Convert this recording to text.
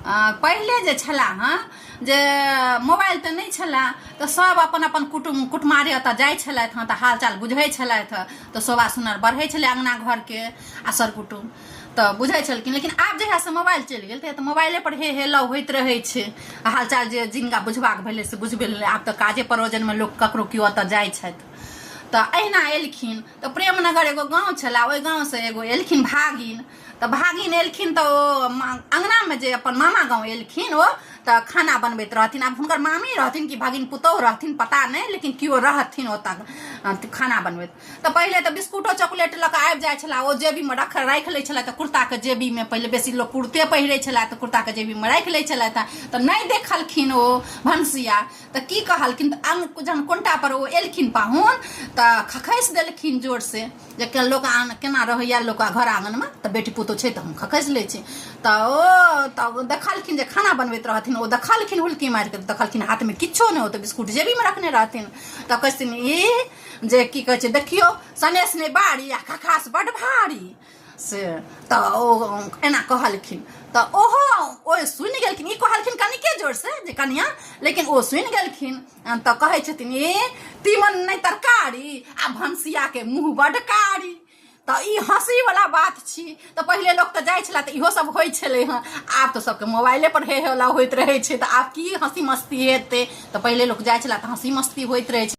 पहले जे छला हँ जे मोबाइल तऽ नहीं छला तऽ सब अपन अपन कुटुमारे ओतऽ जाइ छलथि हँ तऽ हालचाल बुझै छलथि हँ तऽ शोभा सुनर बढ़ै छलै अंगना घरके आ सर कुटुम तऽ बुझै छलखिन। लेकिन आब जहियासँ मोबाइल चलि गेल तऽ मोबाइले पर हे हेलौ होइत रहै छै आ हालचाल जे जिनका बुझबाक भेलै से बुझबे लेल। आब तऽ काजे परोजनमे लोक ककरो केओ ओतऽ जाइ छथि तऽ अहिना एलखिन तऽ प्रेमनगर एगो गाँव छला, ओहि गाँवसँ एगो एलखिन भागिन। तऽ भागिन एलखिन तऽ ओ अंगनामे जे अपन मामा गाँव एलखिन ओ तऽ खाना बनबैत रहथिन। आब हुनकर मामी रहथिन कि भागिन पुतौह रहथिन पता नहीं, लेकिन केओ रहथिन ओतऽ खाना बनबैत। तऽ पहिले तऽ बिस्कुटो चॉकलेट लऽ कऽ आबि जाइ छला, ओ जेबीमे राखि लै छला। तऽ कुर्ताके जेबीमे पहिले बेसी लोक कुर्ते पहिरै छला तऽ कुर्ताके जेबीमे राखि लै छलथि। तऽ नहीं देखलखिन ओ भनसिया तऽ की कहलखिन, जहन कोंटा पर ओ एलखिन पाहुन तऽ खखसि देलखिन जोर से जे लोक केना रहैया लोक घर आंगनमे, तऽ बेटी पुतौह छै तऽ हम खखसि लै छी। तऽ देखलखिन जे खाना बनबैत रहथिन, ओ देखलखिन हुल्की मारि कऽ, देखलखिन हाथमे किछो नहि, ओ तऽ बिस्कुट जेबीमे रखने रहथिन। तऽ कहथिन ई जे की कहै छै देखियौ सनेस नहि बाड़ी आ खखास बड्ड भारी से। तऽ ओ एना कहलखिन तऽ ओहो ओ सुनि गेलखिन। ई कहलखिन कनिके जोर से जे कनिया, लेकिन ओ सुनि गेलखिन। तऽ कहै छथिन ए तीमन नहीं तरकारी आ भनसियाके मुँह बड्ड कारी। तऽ ई हँसी वाला बात छी। तऽ पहिले लोक तऽ जाइ छला तऽ इहो सब होइ छलै हँ। आब तऽ सबके मोबाइले पर हे होला होइत रहै छै तऽ आब की हँसी मस्ती हेतै। तऽ पहिले लोक जाइ छला तऽ हँसी मस्ती होइत रहै छै।